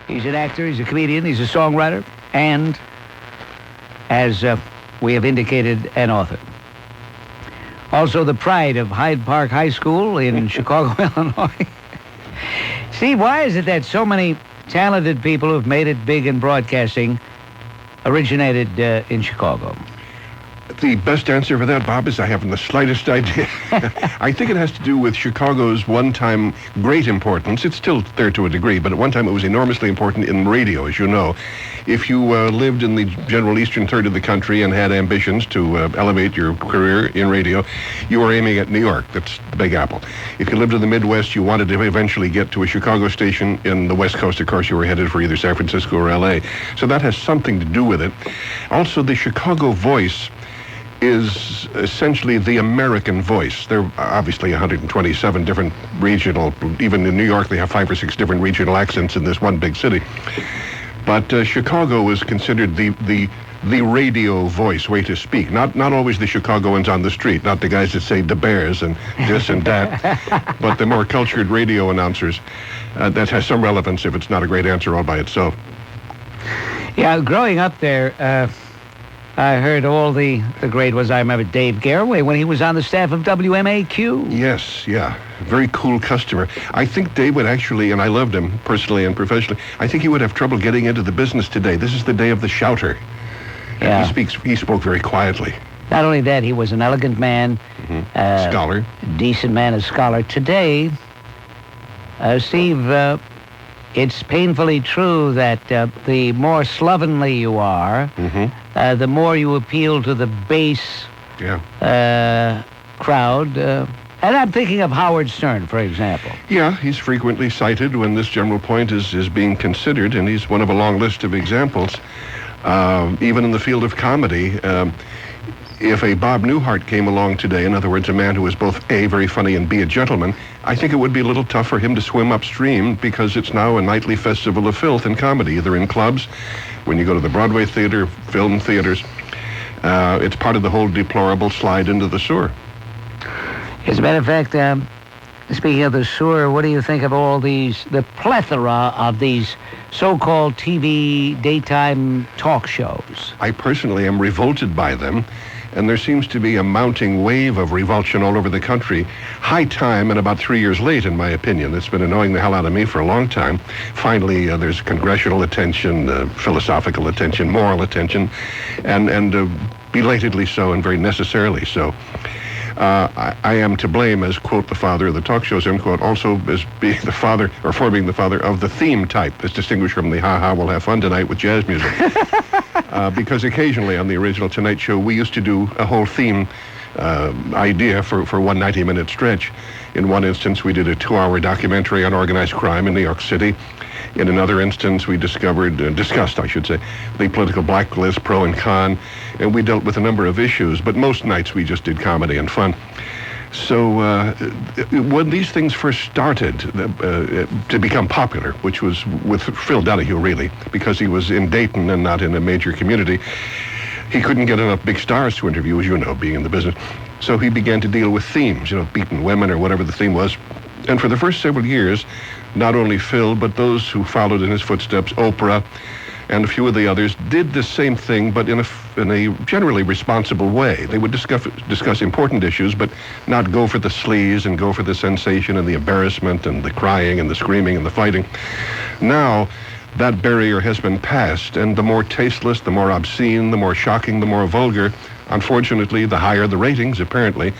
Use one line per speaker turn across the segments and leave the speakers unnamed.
He's an actor, he's a comedian, he's a songwriter, and, as we have indicated, an author. Also the pride of Hyde Park High School in Chicago, Illinois. Steve, why is it that so many talented people who've made it big in broadcasting originated in Chicago?
The best answer for that, Bob, is I haven't the slightest idea. I think it has to do with Chicago's one-time great importance. It's still there to a degree, but at one time it was enormously important in radio, as you know. If you lived in the general eastern third of the country and had ambitions to elevate your career in radio, you were aiming at New York. That's the Big Apple. If you lived in the Midwest, you wanted to eventually get to a Chicago station. In the West Coast, of course, you were headed for either San Francisco or L.A. So that has something to do with it. Also, the Chicago voice is essentially the American voice. There are obviously 127 different regional, even in New York they have 5 or 6 different regional accents in this one big city. But Chicago is considered the radio voice, way to speak. Not always the Chicagoans on the street, not the guys that say the Bears and this and that, but the more cultured radio announcers. That has some relevance if it's not a great answer all by itself.
Yeah, growing up there, I heard all the great ones. I remember Dave Garraway when he was on the staff of WMAQ.
Yes, yeah. Very cool customer. I think Dave would actually, and I loved him personally and professionally, I think he would have trouble getting into the business today. This is the day of the shouter.
Yeah.
He spoke very quietly.
Not only that, he was an elegant man.
Scholar.
Decent man, a scholar. Today, Steve, it's painfully true that the more slovenly you are, the more you appeal to the base crowd. And I'm thinking of Howard Stern, for example.
Yeah, he's frequently cited when this general point is being considered, and he's one of a long list of examples. Even in the field of comedy, if a Bob Newhart came along today, in other words, a man who was both A, very funny, and B, a gentleman, I think it would be a little tough for him to swim upstream because it's now a nightly festival of filth in comedy, either in clubs, when you go to the Broadway theater, film theaters. It's part of the whole deplorable slide into the sewer.
As a matter of fact, speaking of the sewer, what do you think of all the plethora of these so-called TV daytime talk shows?
I personally am revolted by them, and there seems to be a mounting wave of revulsion all over the country. High time and about 3 years late, in my opinion. It's been annoying the hell out of me for a long time. Finally, there's congressional attention, philosophical attention, moral attention, and belatedly so and very necessarily so. I am to blame as, quote, the father of the talk shows, end quote, also as being the father, or for being the father of the theme type, as distinguished from the ha-ha, we'll have fun tonight with jazz music. Because occasionally on the original Tonight Show, we used to do a whole theme idea for one 90-minute stretch. In one instance, we did a 2-hour documentary on organized crime in New York City. In another instance, we discussed, I should say, the political blacklist, pro and con, and we dealt with a number of issues, but most nights we just did comedy and fun. So when these things first started to become popular, which was with Phil Donahue, really, because he was in Dayton and not in a major community, he couldn't get enough big stars to interview, as you know, being in the business. So he began to deal with themes, beaten women or whatever the theme was. And for the first several years, not only Phil, but those who followed in his footsteps, Oprah, and a few of the others, did the same thing, but in a generally responsible way. They would discuss important issues, but not go for the sleaze and go for the sensation and the embarrassment and the crying and the screaming and the fighting. Now, that barrier has been passed, and the more tasteless, the more obscene, the more shocking, the more vulgar, unfortunately, the higher the ratings, apparently.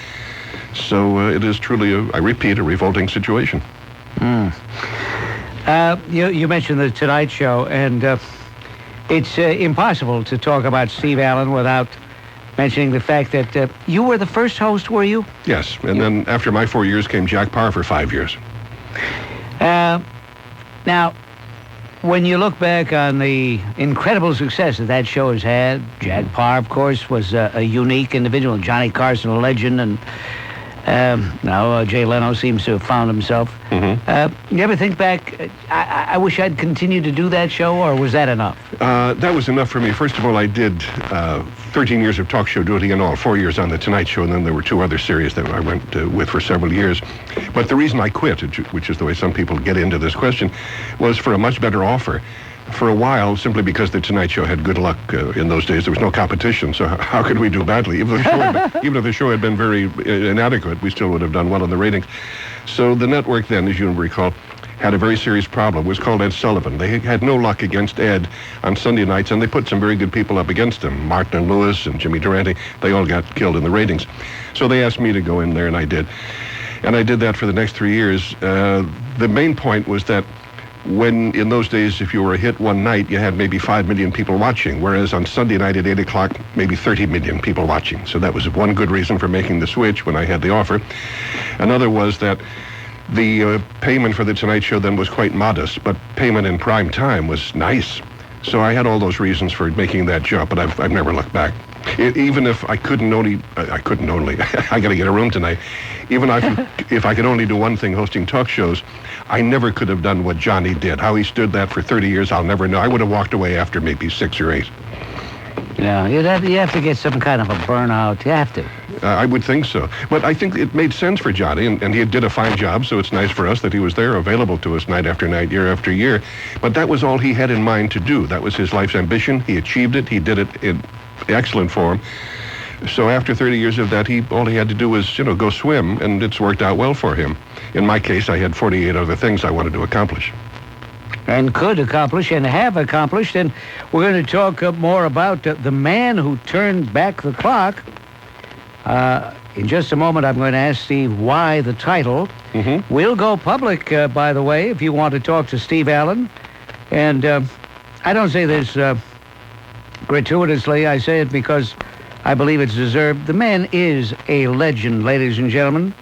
So it is truly, I repeat, a revolting situation.
You mentioned the Tonight Show, and it's impossible to talk about Steve Allen without mentioning the fact that you were the first host, were you?
Yes, and then after my 4 years came Jack Parr for 5 years.
Now, when you look back on the incredible success that show has had, Jack Parr, of course, was a unique individual, Johnny Carson, a legend, and Now, Jay Leno seems to have found himself. You ever think back, I wish I'd continued to do that show, or was that enough?
That was enough for me. First of all, I did 13 years of talk show duty in all, 4 years on The Tonight Show, and then there were 2 other series that I went with for several years. But the reason I quit, which is the way some people get into this question, was for a much better offer. For a while, simply because The Tonight Show had good luck in those days. There was no competition, so how could we do badly? Even if the show had been very inadequate, we still would have done well in the ratings. So the network then, as you recall, had a very serious problem. It was called Ed Sullivan. They had no luck against Ed on Sunday nights, and they put some very good people up against him. Martin and Lewis and Jimmy Durante, they all got killed in the ratings. So they asked me to go in there, and I did. And I did that for the next 3 years. The main point was that when, in those days, if you were a hit one night, you had maybe 5 million people watching, whereas on Sunday night at 8 o'clock, maybe 30 million people watching. So that was one good reason for making the switch when I had the offer. Another was that the payment for The Tonight Show then was quite modest, but payment in prime time was nice. So I had all those reasons for making that jump, but I've never looked back. Even if I couldn't only, I got to get a room tonight. Even if I could only do one thing, hosting talk shows, I never could have done what Johnny did. How he stood that for 30 years, I'll never know. I would have walked away after maybe 6 or 8.
Yeah, you have to get some kind of a burnout. You have to.
I would think so. But I think it made sense for Johnny, and he did a fine job, so it's nice for us that he was there, available to us night after night, year after year. But that was all he had in mind to do. That was his life's ambition. He achieved it. He did it in excellent form. So after 30 years of that, all he had to do was, go swim, and it's worked out well for him. In my case, I had 48 other things I wanted to accomplish.
And could accomplish and have accomplished. And we're going to talk more about the man who turned back the clock. In just a moment, I'm going to ask Steve why the title. We'll go public, by the way, if you want to talk to Steve Allen. And I don't say this gratuitously. I say it because I believe it's deserved. The man is a legend, ladies and gentlemen,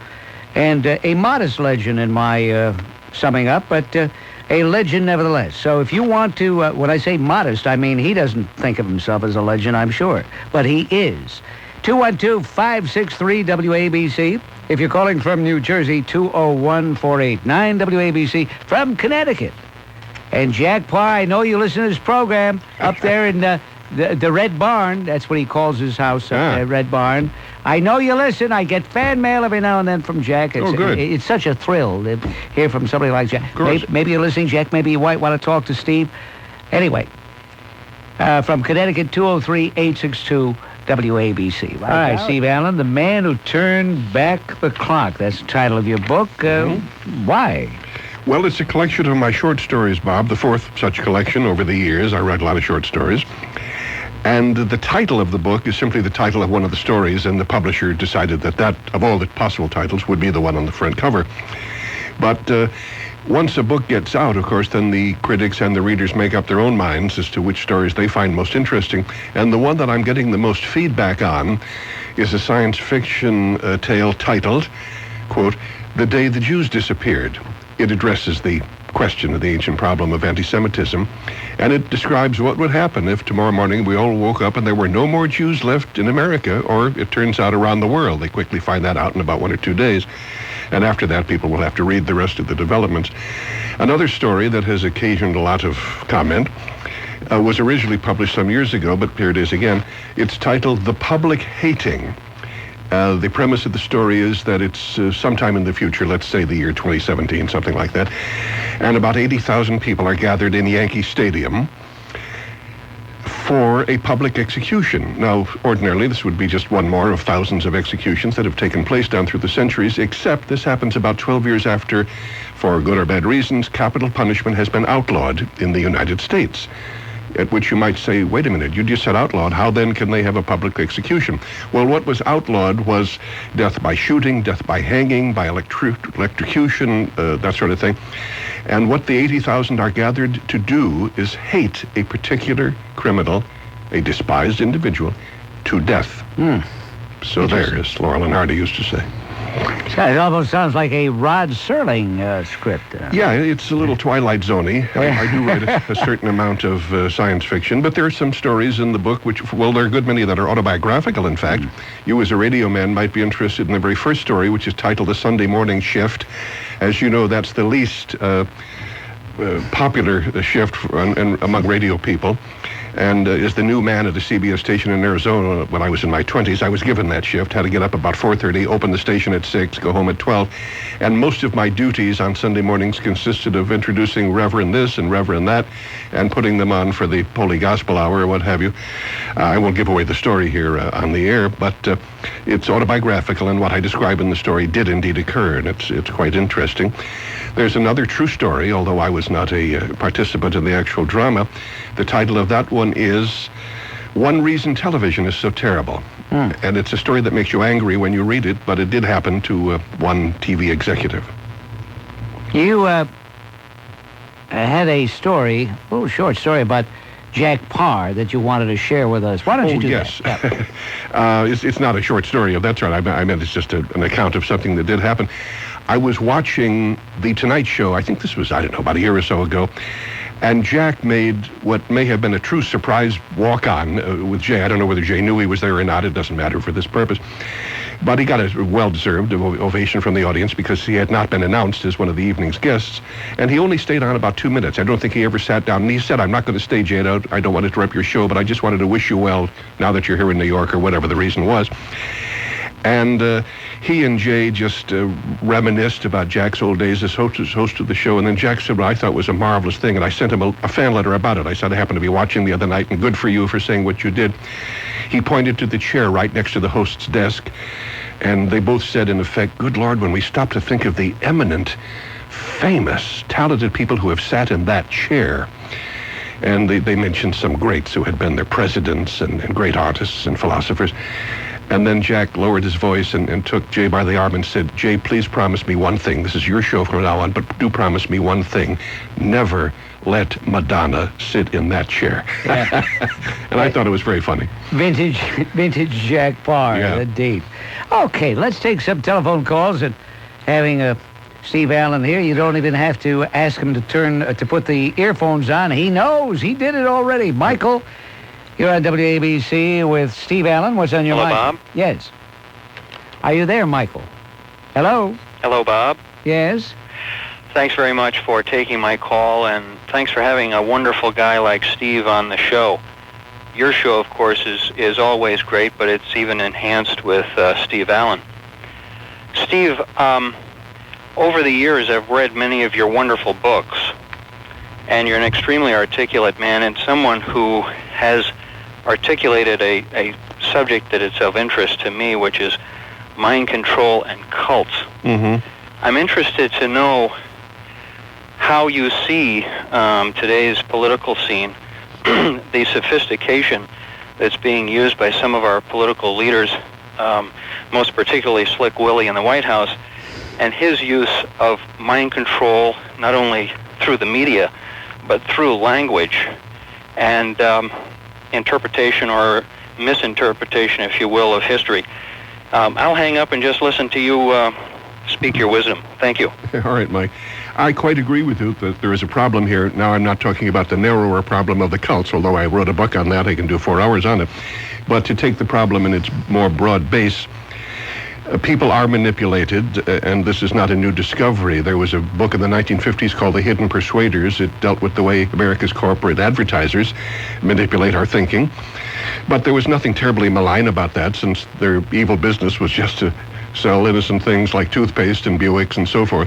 and a modest legend in my summing up, but a legend nevertheless. So if you want to, when I say modest, I mean he doesn't think of himself as a legend, I'm sure, but he is. 212-563-WABC. If you're calling from New Jersey, 201-489-WABC. From Connecticut. And Jack Parr, I know you listen to this program up there in the Red Barn. That's what he calls his house, Red Barn. I know you listen. I get fan mail every now and then from Jack. It's,
good.
It's such a thrill to hear from somebody like Jack. Maybe you're listening, Jack. Maybe you might want to talk to Steve. Anyway, from Connecticut, 203-862-WABC. All right, Steve Allen, the man who turned back the clock. That's the title of your book. Why?
Well, it's a collection of my short stories, Bob, the fourth such collection over the years. I read a lot of short stories. And the title of the book is simply the title of one of the stories, and the publisher decided that of all the possible titles, would be the one on the front cover. But once a book gets out, of course, then the critics and the readers make up their own minds as to which stories they find most interesting. And the one that I'm getting the most feedback on is a science fiction tale titled, quote, "The Day the Jews Disappeared." It addresses the question of the ancient problem of anti-Semitism, and it describes what would happen if tomorrow morning we all woke up and there were no more Jews left in America, or it turns out around the world. They quickly find that out in about 1 or 2 days, and after that people will have to read the rest of the developments. Another story that has occasioned a lot of comment was originally published some years ago, but here it is again. It's titled "The Public Hating." The premise of the story is that it's sometime in the future, let's say the year 2017, something like that, and about 80,000 people are gathered in Yankee Stadium for a public execution. Now, ordinarily, this would be just one more of thousands of executions that have taken place down through the centuries, except this happens about 12 years after, for good or bad reasons, capital punishment has been outlawed in the United States. At which you might say, wait a minute, you just said outlawed. How then can they have a public execution? Well, what was outlawed was death by shooting, death by hanging, by electrocution, that sort of thing. And what the 80,000 are gathered to do is hate a particular criminal, a despised individual, to death. So there, as Laurel and Hardy used to say.
It almost sounds like a Rod Serling script.
Yeah, it's a little Twilight Zoney. I do write a certain amount of science fiction, but there are some stories in the book which, well, there are a good many that are autobiographical, in fact. You, as a radio man, might be interested in the very first story, which is titled The Sunday Morning Shift. As you know, that's the least popular shift among radio people. And as the new man at a CBS station in Arizona when I was in my 20s, I was given that shift, had to get up about 4:30, open the station at 6, go home at 12. And most of my duties on Sunday mornings consisted of introducing Reverend this and Reverend that and putting them on for the Holy Gospel Hour or what have you. I won't give away the story here on the air, but it's autobiographical, and what I describe in the story did indeed occur, and it's quite interesting. There's another true story, although I was not a participant in the actual drama. The title of that one is One Reason Television is So Terrible. And it's a story that makes you angry when you read it, but it did happen to one TV executive.
You had a story, a little short story about Jack Parr that you wanted to share with us. Why don't you do
yes.
that? Yeah.
It's not a short story. That's right. I meant it's just an account of something that did happen. I was watching The Tonight Show. I think this was, about a year or so ago. And Jack made what may have been a true surprise walk-on with Jay. I don't know whether Jay knew he was there or not. It doesn't matter for this purpose. But he got a well-deserved ovation from the audience because he had not been announced as one of the evening's guests. And he only stayed on about 2 minutes. I don't think he ever sat down. And he said, I'm not going to stay, Jay. I don't want to interrupt your show, but I just wanted to wish you well now that you're here in New York, or whatever the reason was. And he and Jay just reminisced about Jack's old days as host of the show. And then Jack said what I thought was a marvelous thing, and I sent him a fan letter about it. I said, I happened to be watching the other night, and good for you for saying what you did. He pointed to the chair right next to the host's desk, and they both said, in effect, good Lord, when we stop to think of the eminent, famous, talented people who have sat in that chair. And they mentioned some greats who had been their presidents and great artists and philosophers. And then Jack lowered his voice and took Jay by the arm and said, Jay, please promise me one thing. This is your show from now on, but do promise me one thing. Never let Madonna sit in that chair. Yeah. And I thought it was very funny.
Vintage Jack Parr,
Yeah.
indeed. Okay, let's take some telephone calls. And having Steve Allen here, you don't even have to ask him to put the earphones on. He knows. He did it already. Michael, you're on WABC with Steve Allen. What's on your mind?
Hello, Bob.
Yes. Are you there, Michael? Hello?
Hello, Bob.
Yes?
Thanks very much for taking my call, and thanks for having a wonderful guy like Steve on the show. Your show, of course, is always great, but it's even enhanced with Steve Allen. Steve, over the years, I've read many of your wonderful books, and you're an extremely articulate man and someone who has articulated a subject that is of interest to me, which is mind control and cults.
Mm-hmm.
I'm interested to know how you see today's political scene, the sophistication that's being used by some of our political leaders, most particularly Slick Willie in the White House, and his use of mind control not only through the media, but through language and interpretation or misinterpretation, if you will, of history. I'll hang up and just listen to you speak your wisdom. Thank you.
All right, Mike. I quite agree with you that there is a problem here. Now, I'm not talking about the narrower problem of the cults, although I wrote a book on that. I can do 4 hours on it. But to take the problem in its more broad base, people are manipulated, and this is not a new discovery. There was a book in the 1950s called The Hidden Persuaders. It dealt with the way America's corporate advertisers manipulate our thinking. But there was nothing terribly malign about that, since their evil business was just to sell innocent things like toothpaste and Buicks and so forth.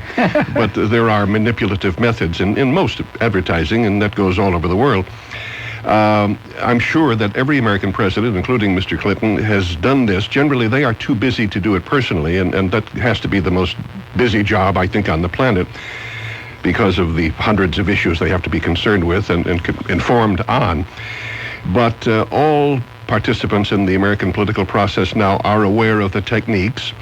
But there are manipulative methods in most advertising, and that goes all over the world. I'm sure that every American president, including Mr. Clinton, has done this. Generally, they are too busy to do it personally, and that has to be the most busy job, I think, on the planet, because of the hundreds of issues they have to be concerned with and informed on. But all participants in the American political process now are aware of the techniques,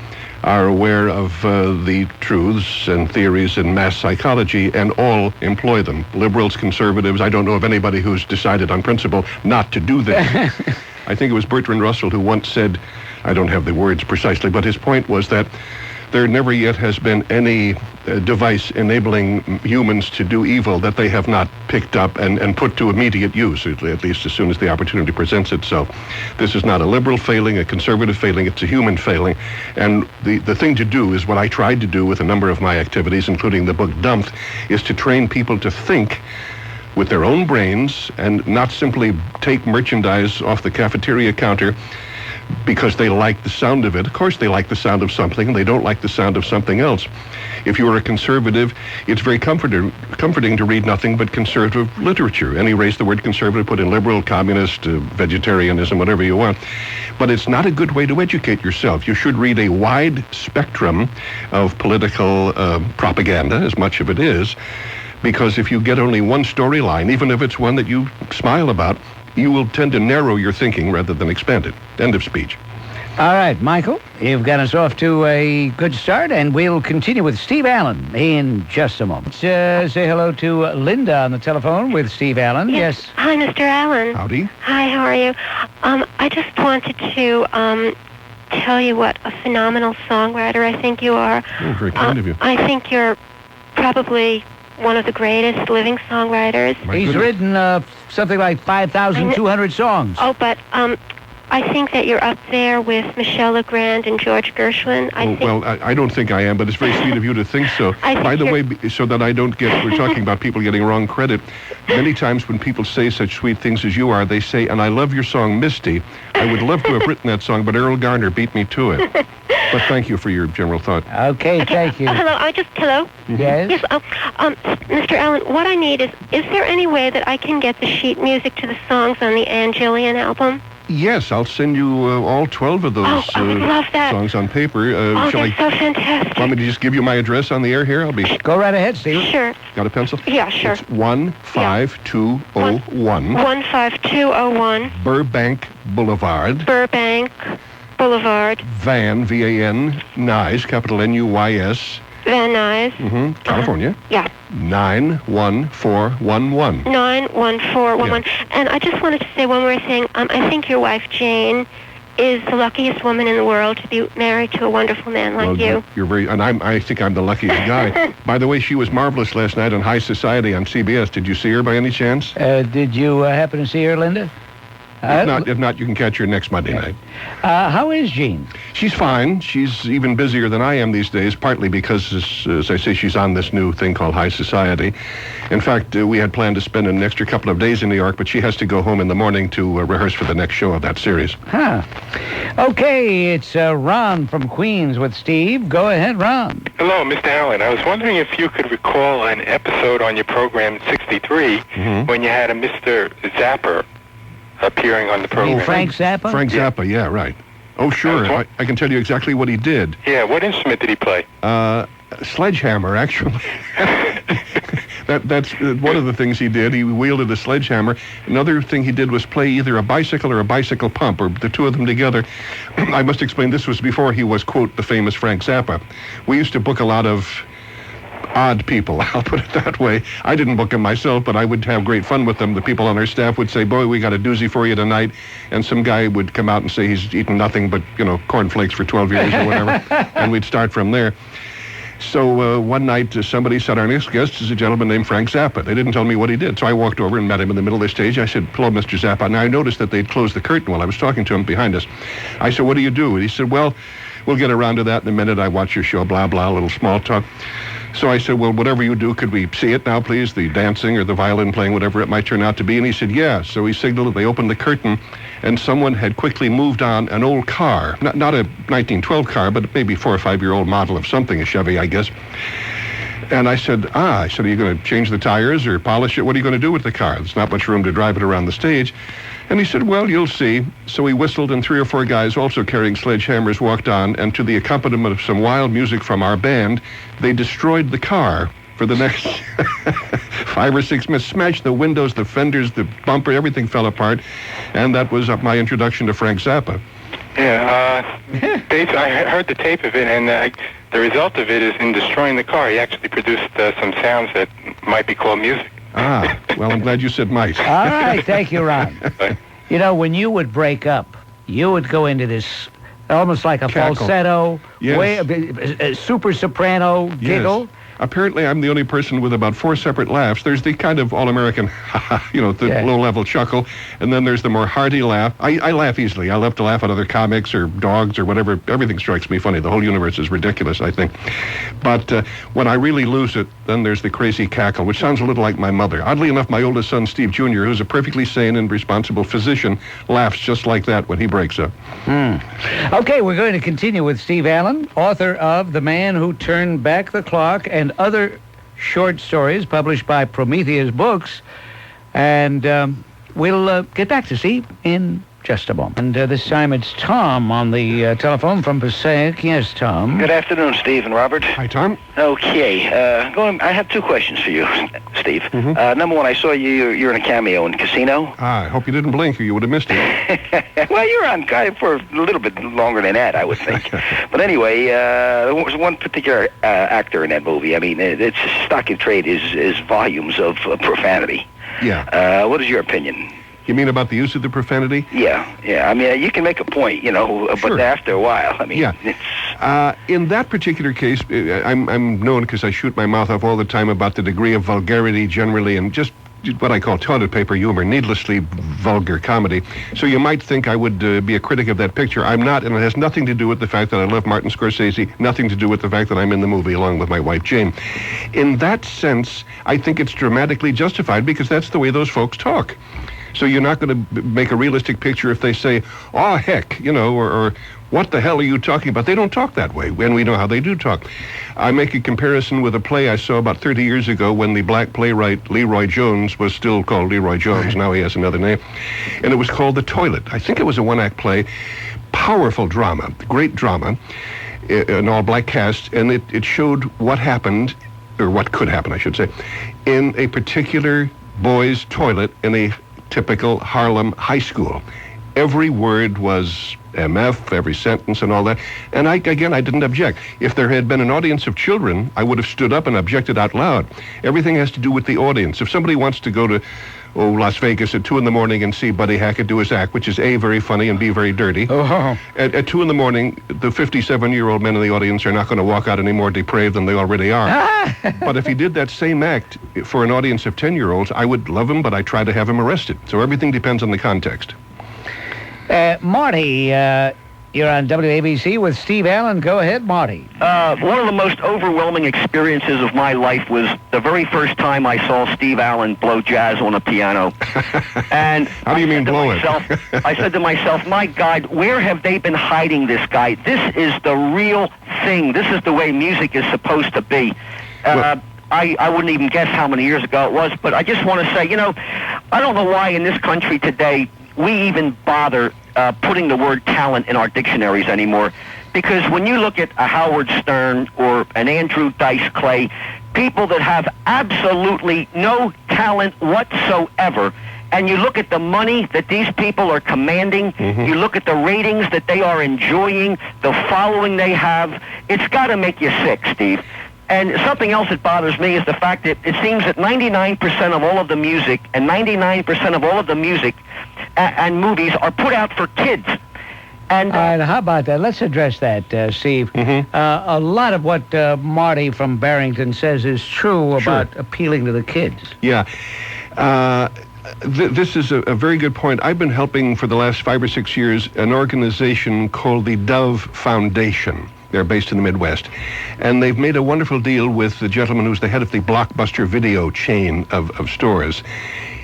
are aware of the truths and theories in mass psychology, and all employ them. Liberals, conservatives, I don't know of anybody who's decided on principle not to do this. I think it was Bertrand Russell who once said, I don't have the words precisely, but his point was that there never yet has been any device enabling humans to do evil that they have not picked up and put to immediate use, at least as soon as the opportunity presents itself. This is not a liberal failing, a conservative failing, it's a human failing. And the thing to do is what I tried to do with a number of my activities, including the book Dumped, is to train people to think with their own brains and not simply take merchandise off the cafeteria counter because they like the sound of it. Of course they like the sound of something and they don't like the sound of something else. If you are a conservative, it's very comforting to read nothing but conservative literature. And erase the word conservative, put in liberal, communist, vegetarianism, whatever you want. But it's not a good way to educate yourself. You should read a wide spectrum of political propaganda, as much of it is, because if you get only one storyline, even if it's one that you smile about, you will tend to narrow your thinking rather than expand it. End of speech.
All right, Michael, you've got us off to a good start, and we'll continue with Steve Allen in just a moment. Say hello to Linda on the telephone with Steve Allen. Yes.
Hi, Mr. Allen.
Howdy.
Hi, how are you? I just wanted to tell you what a phenomenal songwriter I think you are.
Oh, very kind of you.
I think you're probably one of the greatest living songwriters.
He's written something like 5,200 songs.
Oh, but I think that you're up there with Michel Legrand and George Gershwin.
I don't think I am, but it's very sweet of you to think so. By the way, so that I don't get, we're talking about people getting wrong credit. Many times when people say such sweet things as you are, they say, and I love your song, Misty. I would love to have written that song, but Earl Garner beat me to it. But thank you for your general thought.
Okay, thank you.
Hello, hello?
Yes?
Yes, Mr. Allen, what I need is there any way that I can get the sheet music to the songs on the Ann Jillian album?
Yes, I'll send you all 12 of those
I would love that.
songs on paper.
That's so fantastic.
Want me to just give you my address on the air here?
Go right ahead, Steve.
Sure.
Got a pencil?
Yeah, sure.
It's 15201.
15201.
Burbank Boulevard.
Burbank Boulevard.
Van, V-A-N, Nuys, capital N-U-Y-S.
Van Nuys.
California.
Yeah.
91411.
91411.
Yeah.
And I just wanted to say one more thing. I think your wife, Jane, is the luckiest woman in the world to be married to a wonderful man like you.
You're very, and I think I'm the luckiest guy. By the way, she was marvelous last night on High Society on CBS. Did you see her by any chance?
Did you happen to see her, Linda?
If not, you can catch her next Monday night.
How is Jean?
She's fine. She's even busier than I am these days, partly because, as I say, she's on this new thing called High Society. In fact, we had planned to spend an extra couple of days in New York, but she has to go home in the morning to rehearse for the next show of that series.
Huh. Okay, it's Ron from Queens with Steve. Go ahead, Ron.
Hello, Mr. Allen. I was wondering if you could recall an episode on your program 63 when you had a Mr. Zapper appearing on the program.
Frank Zappa?
Frank Zappa, yeah, right. Oh, sure. I can tell you exactly what he did.
Yeah, what instrument did he play?
Sledgehammer, actually. That's one of the things he did. He wielded a sledgehammer. Another thing he did was play either a bicycle or a bicycle pump, or the two of them together. I must explain, this was before he was, quote, the famous Frank Zappa. We used to book a lot of odd people, I'll put it that way. I didn't book them myself, but I would have great fun with them. The people on our staff would say, boy, we got a doozy for you tonight. And some guy would come out and say he's eaten nothing but, cornflakes for 12 years or whatever. And we'd start from there. So one night, somebody said, our next guest is a gentleman named Frank Zappa. They didn't tell me what he did. So I walked over and met him in the middle of the stage. I said, hello, Mr. Zappa. Now, I noticed that they'd closed the curtain while I was talking to him behind us. I said, what do you do? And he said, well, we'll get around to that in a minute. I watch your show, blah, blah, a little small talk. So I said, well, whatever you do, could we see it now, please? The dancing or the violin playing, whatever it might turn out to be. And he said, yeah. So he signaled, they opened the curtain, and someone had quickly moved on an old car. Not a 1912 car, but maybe 4 or 5-year-old model of something, a Chevy, I guess. And I said, are you going to change the tires or polish it? What are you going to do with the car? There's not much room to drive it around the stage. And he said, well, you'll see. So he whistled, and 3 or 4 guys also carrying sledgehammers walked on, and to the accompaniment of some wild music from our band, they destroyed the car for the next 5 or 6 minutes, smashed the windows, the fenders, the bumper, everything fell apart. And that was my introduction to Frank Zappa.
Yeah, I heard the tape of it, and the result of it is in destroying the car, he actually produced some sounds that might be called music.
Ah, well, I'm glad you said mice.
All right, thank you, Ron. When you would break up, you would go into this almost like a
Cackle.
falsetto,
Yes.
a super soprano giggle.
Yes. Apparently, I'm the only person with about 4 separate laughs. There's the kind of all-American, the low-level chuckle, and then there's the more hearty laugh. I laugh easily. I love to laugh at other comics or dogs or whatever. Everything strikes me funny. The whole universe is ridiculous, I think. But when I really lose it, then there's the crazy cackle, which sounds a little like my mother. Oddly enough, my oldest son, Steve Jr., who's a perfectly sane and responsible physician, laughs just like that when he breaks up.
Okay, we're going to continue with Steve Allen, author of The Man Who Turned Back the Clock and other short stories published by Prometheus Books. And we'll get back to Steve in just a moment. And this time it's Tom on the telephone from Passaic. Yes, Tom.
Good afternoon, Steve and Robert.
Hi, Tom.
Okay, I have 2 questions for you, Steve.
Mm-hmm.
Number one, I saw you're in a cameo in Casino.
I hope you didn't blink or you would have missed it.
Well, you're on for a little bit longer than that, I would think. But anyway, there was one particular actor in that movie. I mean, its stock in trade is volumes of profanity.
Yeah.
What is your opinion?
You mean about the use of the profanity?
Yeah. I mean, you can make a point,
Sure.
but after a while, I mean,
Yeah.
it's...
In that particular case, I'm known because I shoot my mouth off all the time about the degree of vulgarity generally and just what I call toilet paper humor, needlessly vulgar comedy. So you might think I would be a critic of that picture. I'm not, and it has nothing to do with the fact that I love Martin Scorsese, nothing to do with the fact that I'm in the movie along with my wife, Jane. In that sense, I think it's dramatically justified because that's the way those folks talk. So you're not going to make a realistic picture if they say, "Oh, heck," or "What the hell are you talking about?" They don't talk that way, and we know how they do talk. I make a comparison with a play I saw about 30 years ago when the black playwright Leroy Jones was still called Leroy Jones. Now he has another name. And it was called The Toilet. I think it was a one-act play. Powerful drama, great drama, an all-black cast, and it showed what happened, or what could happen, I should say, in a particular boys' toilet in a typical Harlem high school. Every word was MF, every sentence and all that. And I didn't object. If there had been an audience of children, I would have stood up and objected out loud. Everything has to do with the audience. If somebody wants to go to Las Vegas at 2 in the morning and see Buddy Hackett do his act, which is A, very funny, and B, very dirty. At 2 in the morning, the 57-year-old men in the audience are not going to walk out any more depraved than they already are. But if he did that same act for an audience of 10-year-olds, I would love him, but I try to have him arrested. So everything depends on the context.
Marty, you're on WABC with Steve Allen. Go ahead, Marty.
One of the most overwhelming experiences of my life was the very first time I saw Steve Allen blow jazz on a piano. And
how do you mean blow it?
I said to myself, my God, where have they been hiding this guy? This is the real thing. This is the way music is supposed to be. I wouldn't even guess how many years ago it was, but I just want to say, I don't know why in this country today we even bother putting the word talent in our dictionaries anymore. Because when you look at a Howard Stern or an Andrew Dice Clay, people that have absolutely no talent whatsoever, and you look at the money that these people are commanding, you look at the ratings that they are enjoying, the following they have, it's got to make you sick, Steve. And something else that bothers me is the fact that it seems that 99% of all of the music and 99% of all of the music and movies are put out for kids. And
all right, how about that? Let's address that, Steve. A lot of what Marty from Barrington says is true about appealing to the kids.
Yeah. This is a very good point. I've been helping for the last 5 or 6 years an organization called the Dove Foundation. They're based in the Midwest. And they've made a wonderful deal with the gentleman who's the head of the Blockbuster video chain of stores,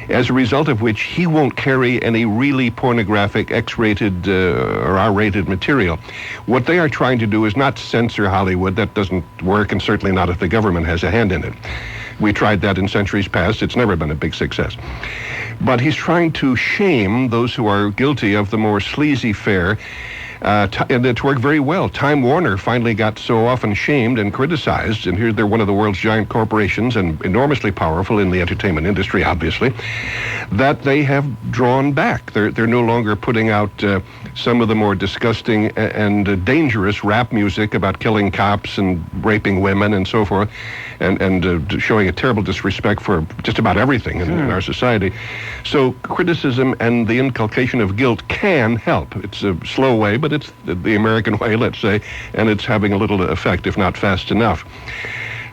as a result of which he won't carry any really pornographic X-rated or R-rated material. What they are trying to do is not censor Hollywood. That doesn't work, and certainly not if the government has a hand in it. We tried that in centuries past. It's never been a big success. But he's trying to shame those who are guilty of the more sleazy fare, and it's worked very well. Time Warner finally got so often shamed and criticized, and here they're one of the world's giant corporations and enormously powerful in the entertainment industry, obviously, that they have drawn back. They're no longer putting out some of the more disgusting and dangerous rap music about killing cops and raping women and so forth, and showing a terrible disrespect for just about everything in our society. So criticism and the inculcation of guilt can help. It's a slow way, but but it's the American way, let's say, and it's having a little effect, if not fast enough.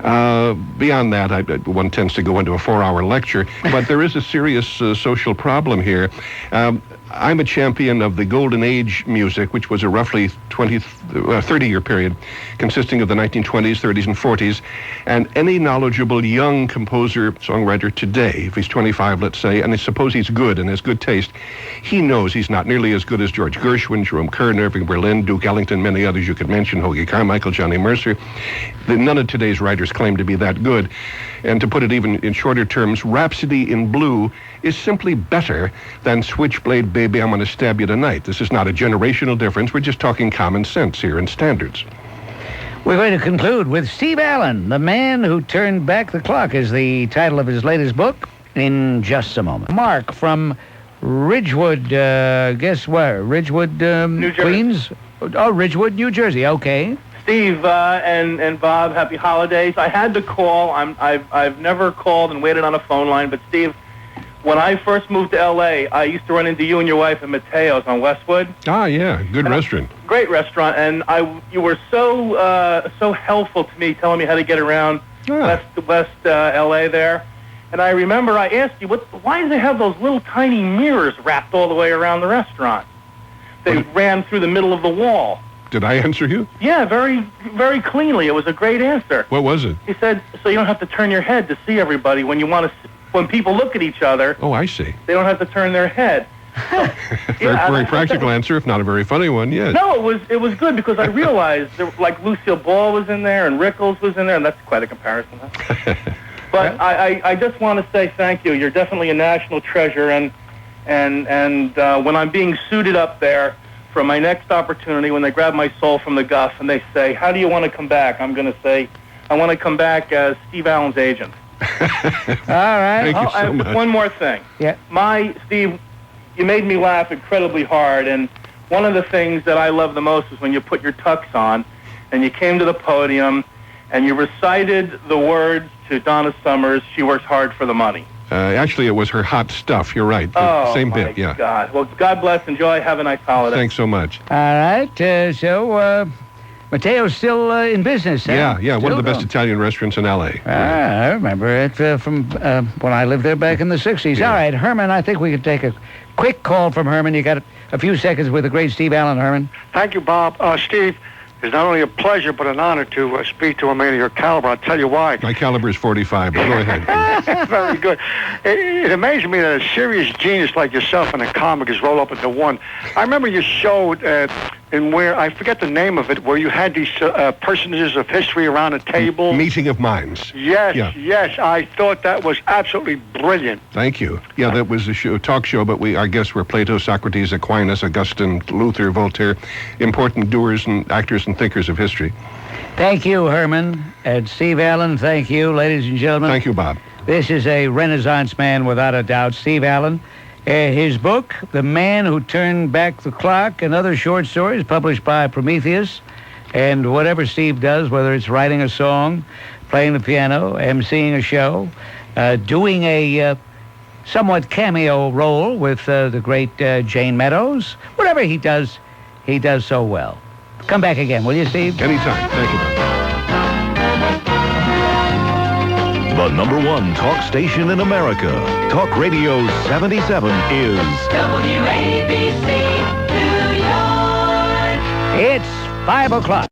Beyond that, one tends to go into a 4-hour lecture, but there is a serious social problem here. I'm a champion of the Golden Age music, which was a roughly 30-year period consisting of the 1920s, 30s, and 40s. And any knowledgeable young composer, songwriter today, if he's 25, let's say, and I suppose he's good and has good taste, he knows he's not nearly as good as George Gershwin, Jerome Kern, Irving Berlin, Duke Ellington, many others you could mention, Hoagie Carmichael, Johnny Mercer. None of today's writers claim to be that good. And to put it even in shorter terms, Rhapsody in Blue is simply better than Switchblade Baby, I'm Gonna Stab You Tonight. This is not a generational difference. We're just talking common sense here and standards.
We're going to conclude with Steve Allen, The Man Who Turned Back the Clock, is the title of his latest book, in just a moment. Mark from Ridgewood, guess where? Ridgewood,
New Jersey.
Queens? Oh, Ridgewood, New Jersey, okay.
Steve and Bob, happy holidays. I had to call. I've never called and waited on a phone line, but Steve, when I first moved to L.A., I used to run into you and your wife at Mateo's on Westwood.
Ah, yeah, good restaurant.
Great restaurant, and you were so helpful to me, telling me how to get around West L.A. there. And I remember I asked you, why do they have those little tiny mirrors wrapped all the way around the restaurant? They ran through the middle of the wall.
Did I answer you?
Yeah, very, very cleanly. It was a great answer.
What was it?
He said, so you don't have to turn your head to see everybody when you want to. When people look at each other.
Oh, I see.
They don't have to turn their head. So,
very practical answer, if not a very funny one. Yes.
No, it was good because I realized like Lucille Ball was in there and Rickles was in there, and that's quite a comparison. Huh? But I just want to say thank you. You're definitely a national treasure, and when I'm being suited up there for my next opportunity, when they grab my soul from the guff and they say, how do you want to come back? I'm going to say, I want to come back as Steve Allen's agent.
All right.
Thank you so much.
One more thing.
Yeah.
Steve, you made me laugh incredibly hard, and one of the things that I love the most is when you put your tux on and you came to the podium and you recited the words to Donna Summers, She Works Hard for the Money.
Actually, it was her hot stuff. You're right.
Oh,
Same
my
bit, yeah.
God. Well, God bless. Enjoy. Have a nice holiday.
Thanks so much.
All right. So, Mateo's still in business, huh?
Yeah. One of the best
Still
Italian restaurants in L.A.
I remember it from when I lived there back in the 60s.
Yeah.
All right, Herman, I think we could take a quick call from Herman. You got a few seconds with the great Steve Allen, Herman.
Thank you, Bob. Steve, it's not only a pleasure but an honor to speak to a man of your caliber. I'll tell you why.
My caliber is 45, but go ahead.
Very good. It amazes me that a serious genius like yourself and a comic is rolled up into one. I remember you showed in where, I forget the name of it, where you had these personages of history around a table.
Meeting of minds.
Yes. I thought that was absolutely brilliant.
Tang you. Yeah, that was a talk show, but our guests were Plato, Socrates, Aquinas, Augustine, Luther, Voltaire, important doers and actors and thinkers of history.
Thank you, Herman. And Steve Allen, thank you, ladies and gentlemen.
Thank you, Bob.
This is a Renaissance man, without a doubt, Steve Allen. His book, The Man Who Turned Back the Clock, and other short stories published by Prometheus. And whatever Steve does, whether it's writing a song, playing the piano, emceeing a show, doing a somewhat cameo role with the great Jane Meadows, whatever he does so well. Come back again, will you, Steve?
Anytime. Thank you, Bob.
The #1 talk station in America. Talk Radio 77 is
WABC, New York.
It's 5 o'clock.